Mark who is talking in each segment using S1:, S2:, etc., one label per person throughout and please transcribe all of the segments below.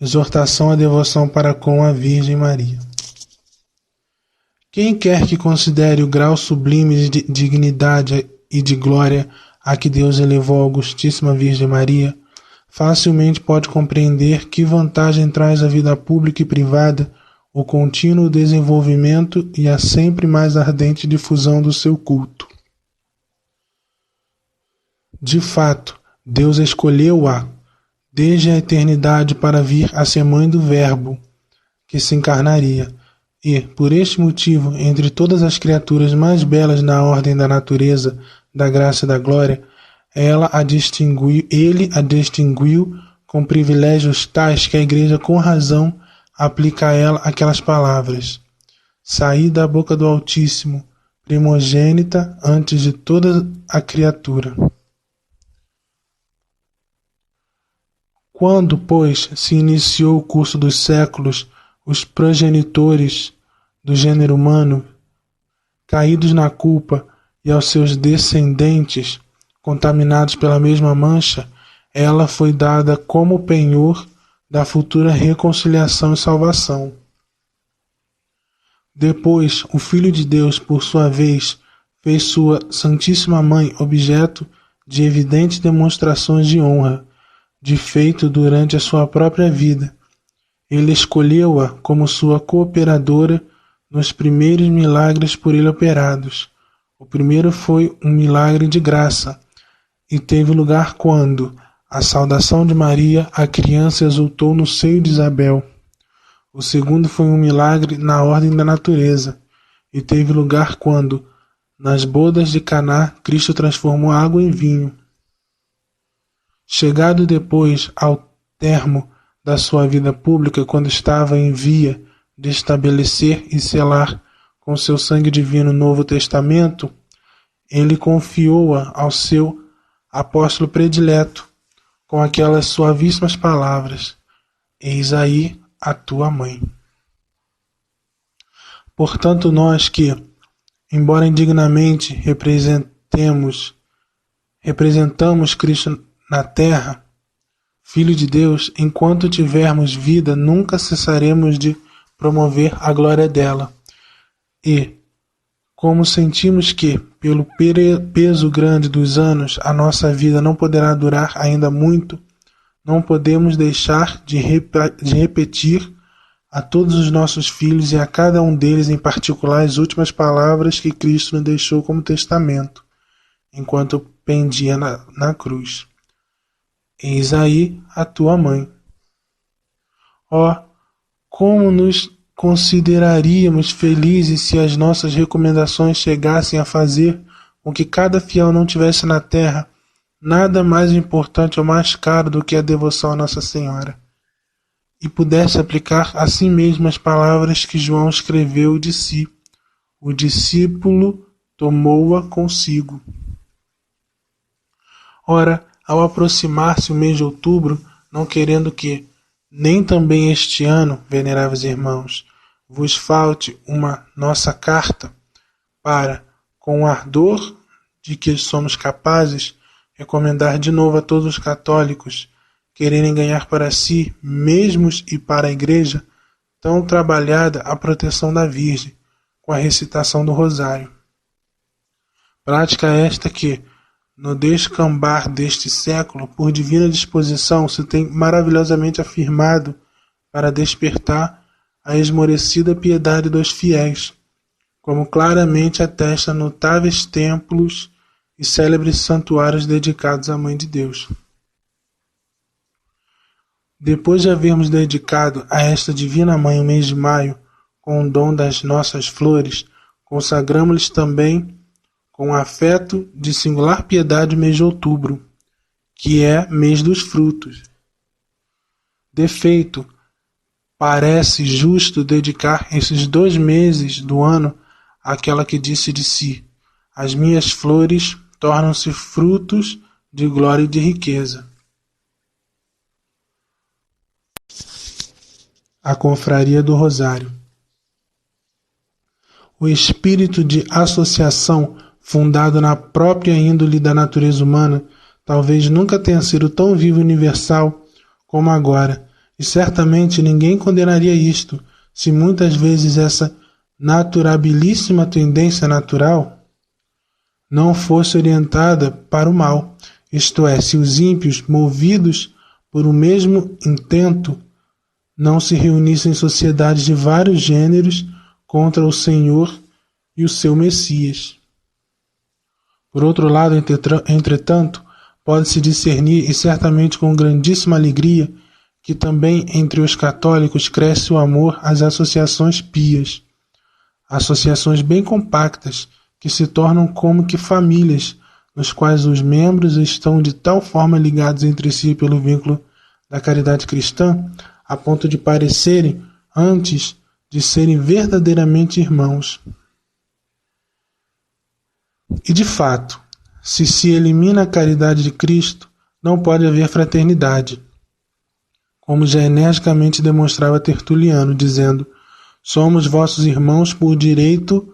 S1: Exortação à devoção para com a Virgem Maria. Quem quer que considere o grau sublime de dignidade e de glória a que Deus elevou a Augustíssima Virgem Maria, facilmente pode compreender que vantagem traz à vida pública e privada o contínuo desenvolvimento e a sempre mais ardente difusão do seu culto. De fato, Deus escolheu-a desde a eternidade para vir a ser mãe do Verbo, que se encarnaria, e, por este motivo, entre todas as criaturas mais belas na ordem da natureza, da graça e da glória, ele a distinguiu com privilégios tais que a Igreja, com razão, aplica a ela aquelas palavras: saí da boca do Altíssimo, primogênita antes de toda a criatura. Quando, pois, se iniciou o curso dos séculos, os progenitores do gênero humano, caídos na culpa, e aos seus descendentes, contaminados pela mesma mancha, ela foi dada como penhor da futura reconciliação e salvação. Depois, o Filho de Deus, por sua vez, fez sua Santíssima Mãe objeto de evidentes demonstrações de honra, de feito durante a sua própria vida. Ele escolheu-a como sua cooperadora nos primeiros milagres por ele operados. O primeiro foi um milagre de graça, e teve lugar quando, à saudação de Maria, a criança exultou no seio de Isabel. O segundo foi um milagre na ordem da natureza, e teve lugar quando, nas bodas de Caná, Cristo transformou água em vinho. Chegado depois ao termo da sua vida pública, quando estava em via de estabelecer e selar com seu sangue divino o Novo Testamento, ele confiou-a ao seu apóstolo predileto, com aquelas suavíssimas palavras: eis aí a tua mãe. Portanto, nós que, embora indignamente representamos Cristo na terra, Filho de Deus, enquanto tivermos vida, nunca cessaremos de promover a glória dela. E, como sentimos que, pelo peso grande dos anos, a nossa vida não poderá durar ainda muito, não podemos deixar de repetir a todos os nossos filhos e a cada um deles em particular as últimas palavras que Cristo nos deixou como testamento, enquanto pendia na cruz. Eis aí a tua mãe. Ó, como nos consideraríamos felizes se as nossas recomendações chegassem a fazer com que cada fiel não tivesse na terra nada mais importante ou mais caro do que a devoção a Nossa Senhora, e pudesse aplicar a si mesmo as palavras que João escreveu de si: o discípulo tomou-a consigo. Ora, ao aproximar-se o mês de outubro, não querendo que, nem também este ano, veneráveis irmãos, vos falte uma nossa carta para, com o ardor de que somos capazes, recomendar de novo a todos os católicos quererem ganhar para si mesmos e para a Igreja tão trabalhada a proteção da Virgem, com a recitação do Rosário. Prática esta que, no descambar deste século, por divina disposição, se tem maravilhosamente afirmado para despertar a esmorecida piedade dos fiéis, como claramente atesta notáveis templos e célebres santuários dedicados à Mãe de Deus. Depois de havermos dedicado a esta divina Mãe o mês de maio, com o dom das nossas flores, consagramos-lhes também com afeto de singular piedade o mês de outubro, que é mês dos frutos. De feito, parece justo dedicar esses 2 meses do ano àquela que disse de si: as minhas flores tornam-se frutos de glória e de riqueza. A Confraria do Rosário. O espírito de associação, fundado na própria índole da natureza humana, talvez nunca tenha sido tão vivo e universal como agora, E certamente ninguém condenaria isto, se muitas vezes essa naturabilíssima tendência natural não fosse orientada para o mal, isto é, se os ímpios, movidos por o mesmo intento, não se reunissem em sociedades de vários gêneros contra o Senhor e o seu Messias. Por outro lado, entretanto, pode-se discernir, e certamente com grandíssima alegria, que também entre os católicos cresce o amor às associações pias, associações bem compactas, que se tornam como que famílias, nos quais os membros estão de tal forma ligados entre si pelo vínculo da caridade cristã, a ponto de parecerem, antes de serem verdadeiramente irmãos. E de fato, se elimina a caridade de Cristo, não pode haver fraternidade, como já energicamente demonstrava Tertuliano, dizendo: somos vossos irmãos por direito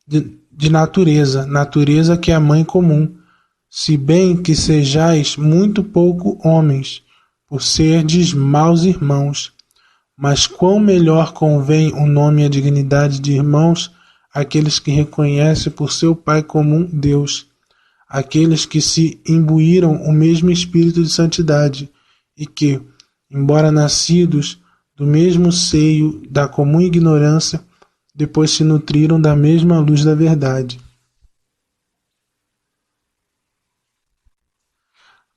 S1: de natureza, natureza que é a mãe comum, se bem que sejais muito pouco homens, por serdes maus irmãos. Mas quão melhor convém o nome e a dignidade de irmãos àqueles que reconhecem por seu Pai comum Deus, aqueles que se imbuíram o mesmo espírito de santidade e que, embora nascidos do mesmo seio da comum ignorância, depois se nutriram da mesma luz da verdade.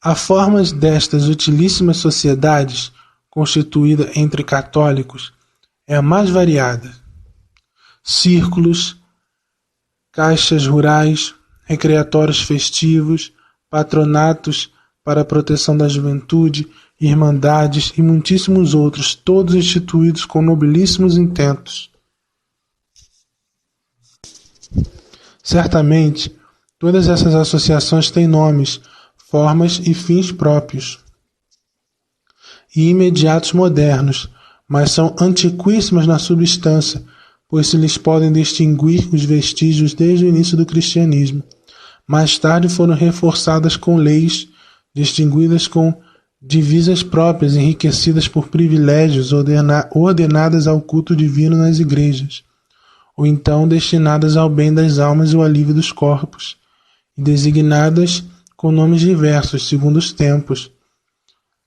S1: Há formas destas utilíssimas sociedades, constituída entre católicos, é a mais variada. Círculos, caixas rurais, recreatórios festivos, patronatos para a proteção da juventude, irmandades e muitíssimos outros, todos instituídos com nobilíssimos intentos. Certamente, todas essas associações têm nomes, formas e fins próprios e imediatos modernos, mas são antiquíssimas na substância, pois se lhes podem distinguir os vestígios desde o início do cristianismo. Mais tarde foram reforçadas com leis, distinguidas com divisas próprias, enriquecidas por privilégios ordenadas ao culto divino nas igrejas, ou então destinadas ao bem das almas e o alívio dos corpos, e designadas com nomes diversos, segundo os tempos.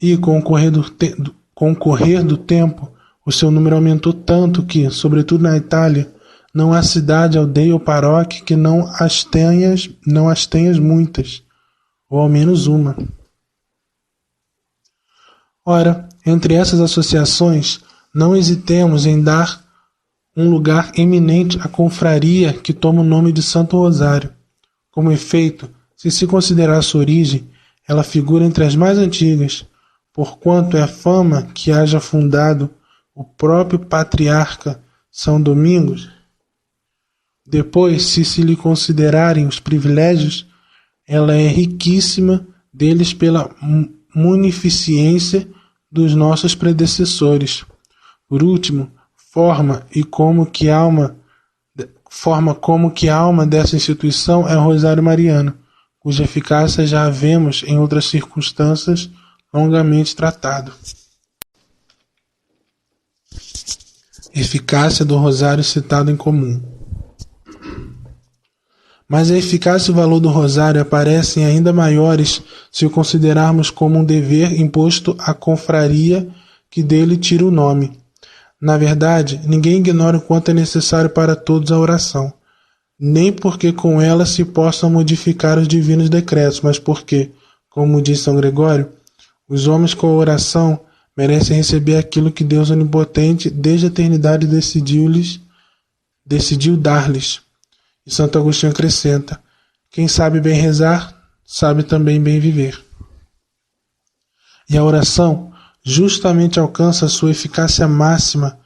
S1: E com o correr do tempo, o seu número aumentou tanto que, sobretudo na Itália, não há cidade, aldeia ou paróquia que não as tenhas muitas, ou ao menos uma. Ora, entre essas associações, não hesitemos em dar um lugar eminente à confraria que toma o nome de Santo Rosário. Como efeito, se considerar sua origem, ela figura entre as mais antigas, porquanto é a fama que haja fundado o próprio patriarca São Domingos. Depois, se lhe considerarem os privilégios, ela é riquíssima deles pela munificência dos nossos predecessores. Por último, forma como que a alma dessa instituição é o Rosário Mariano, cuja eficácia já havemos em outras circunstâncias longamente tratado. Eficácia do Rosário citado em comum. Mas a eficácia e o valor do Rosário aparecem ainda maiores se o considerarmos como um dever imposto à confraria que dele tira o nome. Na verdade, ninguém ignora o quanto é necessário para todos a oração, nem porque com ela se possam modificar os divinos decretos, mas porque, como diz São Gregório, os homens com a oração merecem receber aquilo que Deus Onipotente desde a eternidade decidiu dar-lhes. E Santo Agostinho acrescenta: quem sabe bem rezar, sabe também bem viver. E a oração justamente alcança a sua eficácia máxima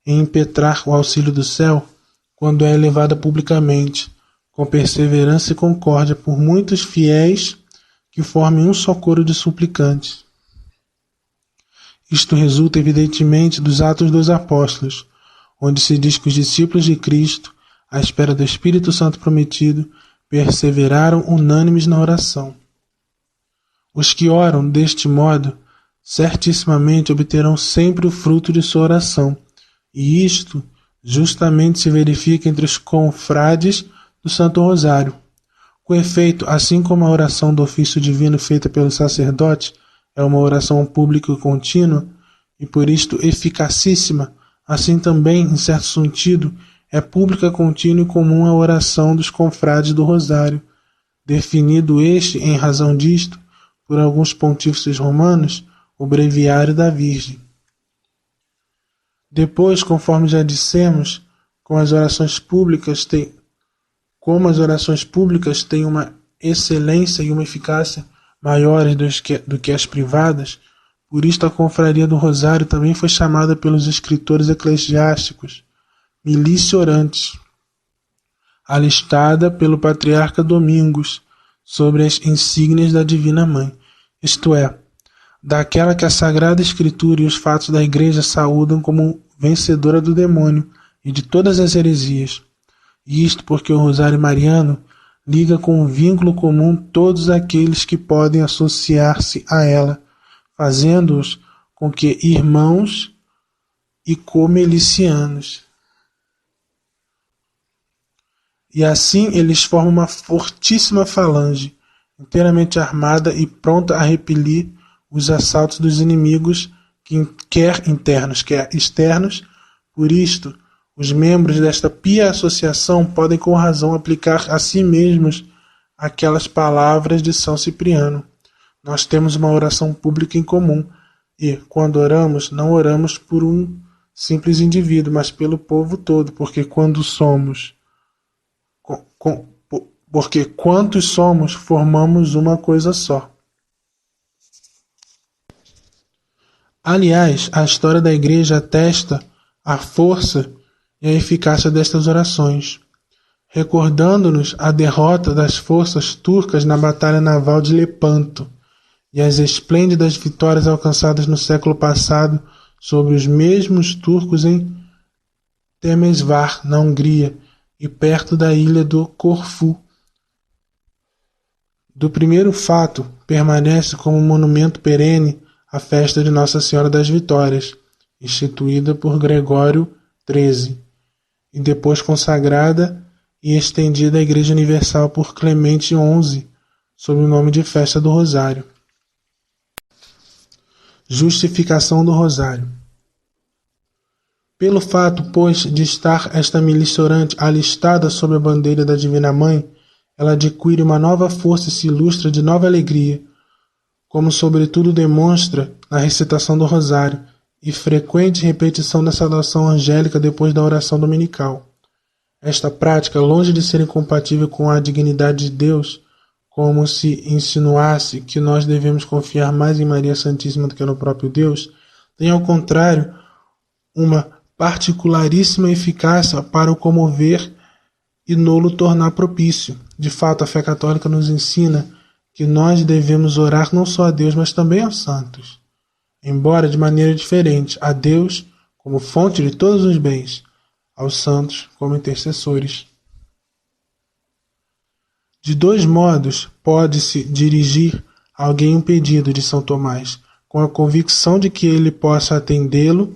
S1: em impetrar o auxílio do céu quando é elevada publicamente, com perseverança e concórdia por muitos fiéis que formem um só coro de suplicantes. Isto resulta evidentemente dos Atos dos Apóstolos, onde se diz que os discípulos de Cristo, à espera do Espírito Santo prometido, perseveraram unânimes na oração. Os que oram deste modo certissimamente obterão sempre o fruto de sua oração, e isto justamente se verifica entre os confrades do Santo Rosário. Com efeito, assim como a oração do ofício divino feita pelo sacerdote é uma oração pública e contínua, e por isto eficacíssima, assim também, em certo sentido, é pública, contínua e comum a oração dos confrades do Rosário, definido este, em razão disto, por alguns pontífices romanos, o Breviário da Virgem. Depois, conforme já dissemos, como as orações públicas têm uma excelência e uma eficácia maiores do que as privadas, por isto a confraria do Rosário também foi chamada pelos escritores eclesiásticos milícia orante, alistada pelo patriarca Domingos sobre as insígnias da Divina Mãe, isto é, daquela que a Sagrada Escritura e os fatos da Igreja saúdam como vencedora do demônio e de todas as heresias. E isto porque o Rosário Mariano liga com um vínculo comum todos aqueles que podem associar-se a ela, fazendo-os com que irmãos e comilicianos. E assim eles formam uma fortíssima falange, inteiramente armada e pronta a repelir os assaltos dos inimigos, quer internos, quer externos. Por isto, os membros desta pia associação podem com razão aplicar a si mesmos aquelas palavras de São Cipriano. Nós temos uma oração pública em comum e, quando oramos, não oramos por um simples indivíduo, mas pelo povo todo, porque quantos somos, formamos uma coisa só. Aliás, a história da Igreja atesta a força e a eficácia destas orações, recordando-nos a derrota das forças turcas na Batalha Naval de Lepanto e as esplêndidas vitórias alcançadas no século passado sobre os mesmos turcos em Temesvar, na Hungria, e perto da ilha do Corfu. Do primeiro fato, permanece como monumento perene a festa de Nossa Senhora das Vitórias, instituída por Gregório XIII, e depois consagrada e estendida à Igreja Universal por Clemente XI, sob o nome de Festa do Rosário. Justificação do Rosário. Pelo fato, pois, de estar esta milícia orante alistada sob a bandeira da Divina Mãe, ela adquire uma nova força e se ilustra de nova alegria, como sobretudo demonstra na recitação do Rosário e frequente repetição da saudação angélica depois da oração dominical. Esta prática, longe de ser incompatível com a dignidade de Deus, como se insinuasse que nós devemos confiar mais em Maria Santíssima do que no próprio Deus, tem ao contrário uma particularíssima eficácia para o comover e nolo tornar propício. De fato, a fé católica nos ensina que nós devemos orar não só a Deus, mas também aos santos, embora de maneira diferente, a Deus como fonte de todos os bens, aos santos como intercessores. De dois modos pode-se dirigir a alguém um pedido de São Tomás, com a convicção de que ele possa atendê-lo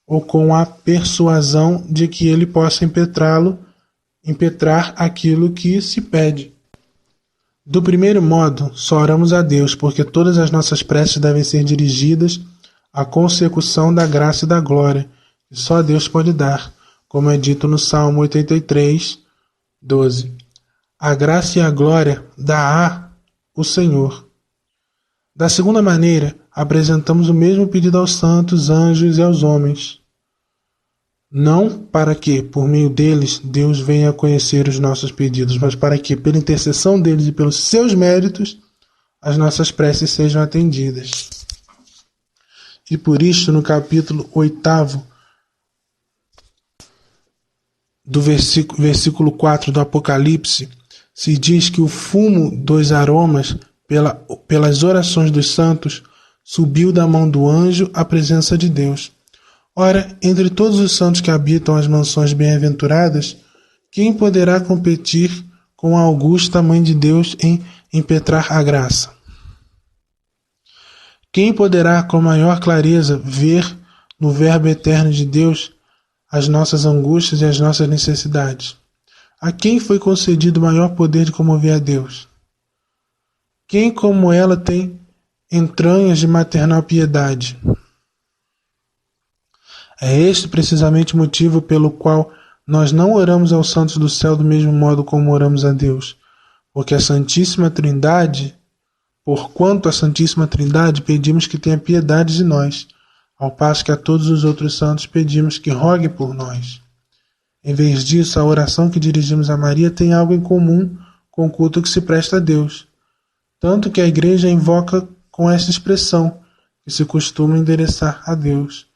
S1: ou com a persuasão de que ele possa impetrar aquilo que se pede. Do primeiro modo, só oramos a Deus, porque todas as nossas preces devem ser dirigidas à consecução da graça e da glória, que só Deus pode dar, como é dito no Salmo 83, 12. A graça e a glória dá o Senhor. Da segunda maneira, apresentamos o mesmo pedido aos santos, anjos e aos homens. Não para que, por meio deles, Deus venha a conhecer os nossos pedidos, mas para que, pela intercessão deles e pelos seus méritos, as nossas preces sejam atendidas. E por isso, no capítulo 8 do versículo 4 do Apocalipse, se diz que o fumo dos aromas, pelas orações dos santos, subiu da mão do anjo à presença de Deus. Ora, entre todos os santos que habitam as mansões bem-aventuradas, quem poderá competir com a augusta Mãe de Deus em impetrar a graça? Quem poderá com maior clareza ver no Verbo eterno de Deus as nossas angústias e as nossas necessidades? A quem foi concedido o maior poder de comover a Deus? Quem como ela tem entranhas de maternal piedade? É este precisamente o motivo pelo qual nós não oramos aos santos do céu do mesmo modo como oramos a Deus, porque a Santíssima Trindade, porquanto a Santíssima Trindade pedimos que tenha piedade de nós, ao passo que a todos os outros santos pedimos que rogue por nós. Em vez disso, a oração que dirigimos a Maria tem algo em comum com o culto que se presta a Deus, tanto que a Igreja invoca com esta expressão que se costuma endereçar a Deus: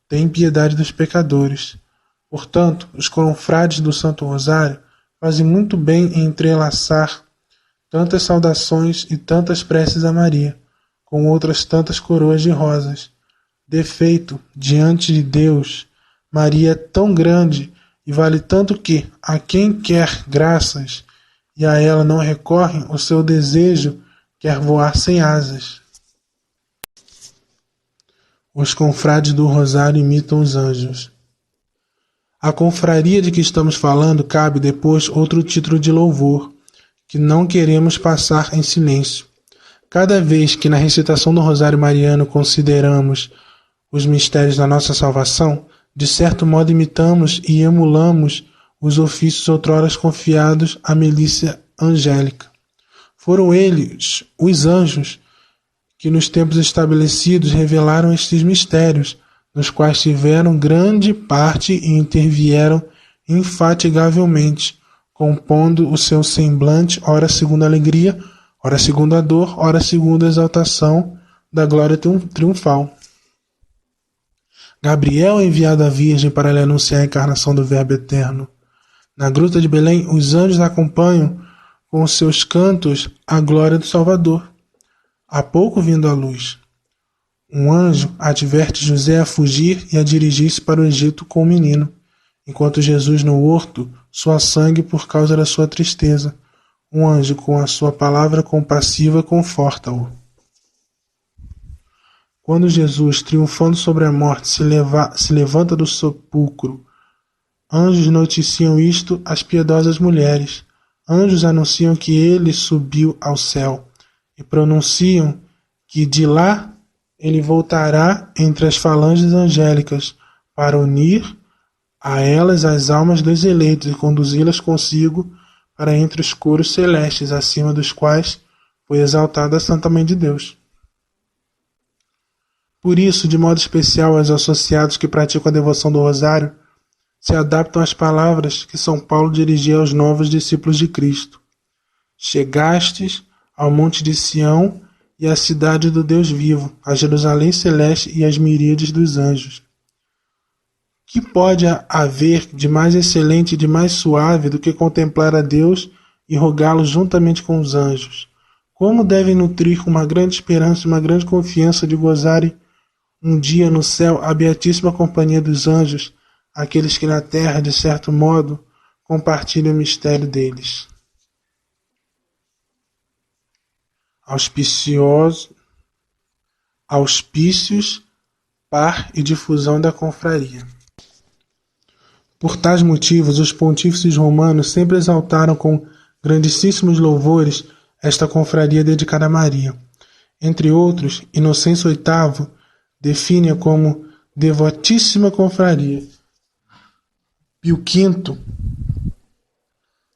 S1: tem piedade dos pecadores. Portanto, os confrades do Santo Rosário fazem muito bem em entrelaçar tantas saudações e tantas preces a Maria, com outras tantas coroas de rosas. Defeito, diante de Deus, Maria é tão grande e vale tanto que, a quem quer graças e a ela não recorrem, o seu desejo quer voar sem asas. Os confrades do Rosário imitam os anjos. À confraria de que estamos falando cabe depois outro título de louvor, que não queremos passar em silêncio. Cada vez que na recitação do Rosário Mariano consideramos os mistérios da nossa salvação, de certo modo imitamos e emulamos os ofícios outrora confiados à milícia angélica. Foram eles, os anjos, que nos tempos estabelecidos revelaram estes mistérios, nos quais tiveram grande parte e intervieram infatigavelmente, compondo o seu semblante, ora segundo a alegria, ora segundo a dor, ora segundo a exaltação da glória triunfal. Gabriel é enviado à Virgem para lhe anunciar a encarnação do Verbo eterno. Na gruta de Belém, os anjos acompanham com seus cantos a glória do Salvador, há pouco vindo à luz. Um anjo adverte José a fugir e a dirigir-se para o Egito com o menino, enquanto Jesus no horto sua sangue por causa da sua tristeza. Um anjo com a sua palavra compassiva conforta-o. Quando Jesus, triunfando sobre a morte, se levanta do sepulcro, anjos noticiam isto às piedosas mulheres. Anjos anunciam que ele subiu ao céu e pronunciam que de lá ele voltará entre as falanges angélicas para unir a elas as almas dos eleitos e conduzi-las consigo para entre os coros celestes, acima dos quais foi exaltada a Santa Mãe de Deus. Por isso, de modo especial, aos associados que praticam a devoção do Rosário se adaptam às palavras que São Paulo dirigia aos novos discípulos de Cristo. Chegastes ao monte de Sião e à cidade do Deus vivo, a Jerusalém celeste e às miríades dos anjos. Que pode haver de mais excelente e de mais suave do que contemplar a Deus e rogá-lo juntamente com os anjos? Como devem nutrir uma grande esperança e uma grande confiança de gozarem um dia no céu a beatíssima companhia dos anjos, aqueles que na terra, de certo modo, compartilham o mistério deles. Auspícios, par e difusão da confraria. Por tais motivos, os pontífices romanos sempre exaltaram com grandíssimos louvores esta confraria dedicada a Maria. Entre outros, Inocêncio VIII define-a como devotíssima confraria. Pio V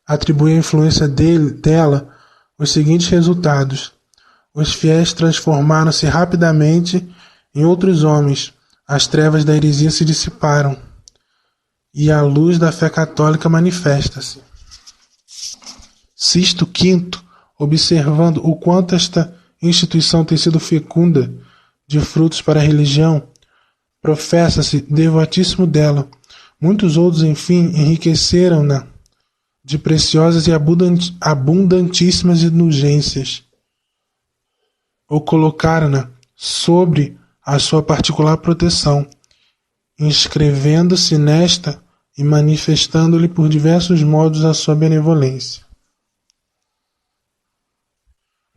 S1: atribui à influência dela os seguintes resultados: os fiéis transformaram-se rapidamente em outros homens, as trevas da heresia se dissiparam e a luz da fé católica manifesta-se. Sisto V, observando o quanto esta instituição tem sido fecunda de frutos para a religião, professa-se devotíssimo dela. Muitos outros, enfim, enriqueceram-na de preciosas e abundantíssimas indulgências, ou colocaram-na sobre a sua particular proteção, inscrevendo-se nesta e manifestando-lhe por diversos modos a sua benevolência.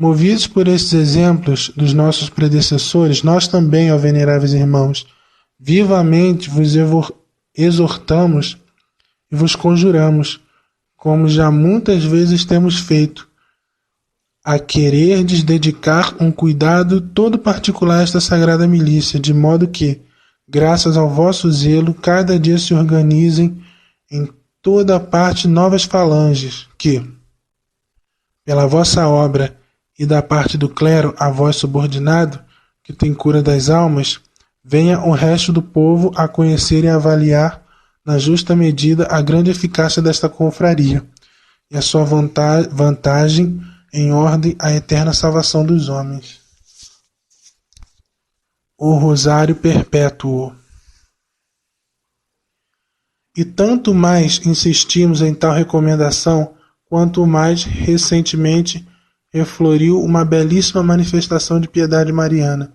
S1: Movidos por estes exemplos dos nossos predecessores, nós também, ó veneráveis irmãos, vivamente vos exortamos e vos conjuramos, como já muitas vezes temos feito, a quererdes dedicar um cuidado todo particular a esta sagrada milícia, de modo que, graças ao vosso zelo, cada dia se organizem em toda parte novas falanges, que, pela vossa obra e da parte do clero a vós subordinado, que tem cura das almas, venha o resto do povo a conhecer e avaliar na justa medida a grande eficácia desta confraria e a sua vantagem em ordem à eterna salvação dos homens. O Rosário Perpétuo. E tanto mais insistimos em tal recomendação, quanto mais recentemente refloriu uma belíssima manifestação de piedade mariana,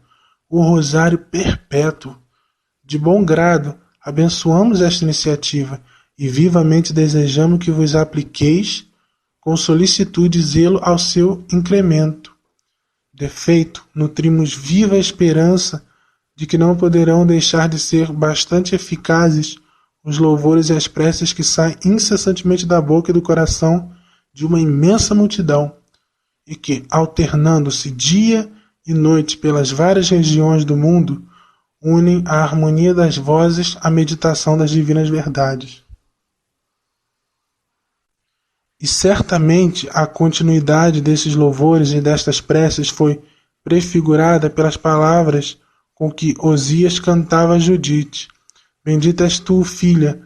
S1: o Rosário Perpétuo. De bom grado, abençoamos esta iniciativa e vivamente desejamos que vos apliqueis com solicitude e zelo ao seu incremento. De feito, nutrimos viva esperança de que não poderão deixar de ser bastante eficazes os louvores e as preces que saem incessantemente da boca e do coração de uma imensa multidão, e que, alternando-se dia e noite pelas várias regiões do mundo, unem a harmonia das vozes à meditação das divinas verdades. E certamente a continuidade desses louvores e destas preces foi prefigurada pelas palavras com que Osias cantava a Judite: Bendita és tu, filha,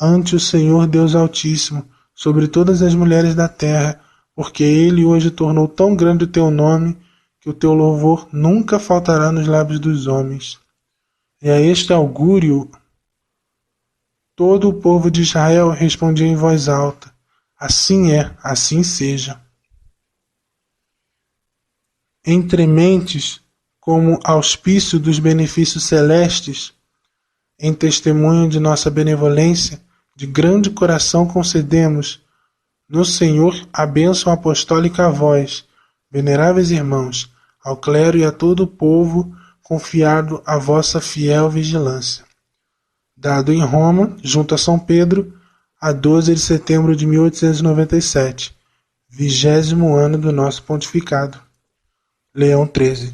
S1: ante o Senhor Deus Altíssimo, sobre todas as mulheres da terra, porque Ele hoje tornou tão grande o teu nome, que o teu louvor nunca faltará nos lábios dos homens. E a este augúrio, todo o povo de Israel respondia em voz alta: Assim é, assim seja. Entre mentes, como auspício dos benefícios celestes, em testemunho de nossa benevolência, de grande coração concedemos, no Senhor, a bênção apostólica a vós, veneráveis irmãos, ao clero e a todo o povo, confiado a vossa fiel vigilância. Dado em Roma, junto a São Pedro, a 12 de setembro de 1897, 20º ano do nosso pontificado. Leão XIII.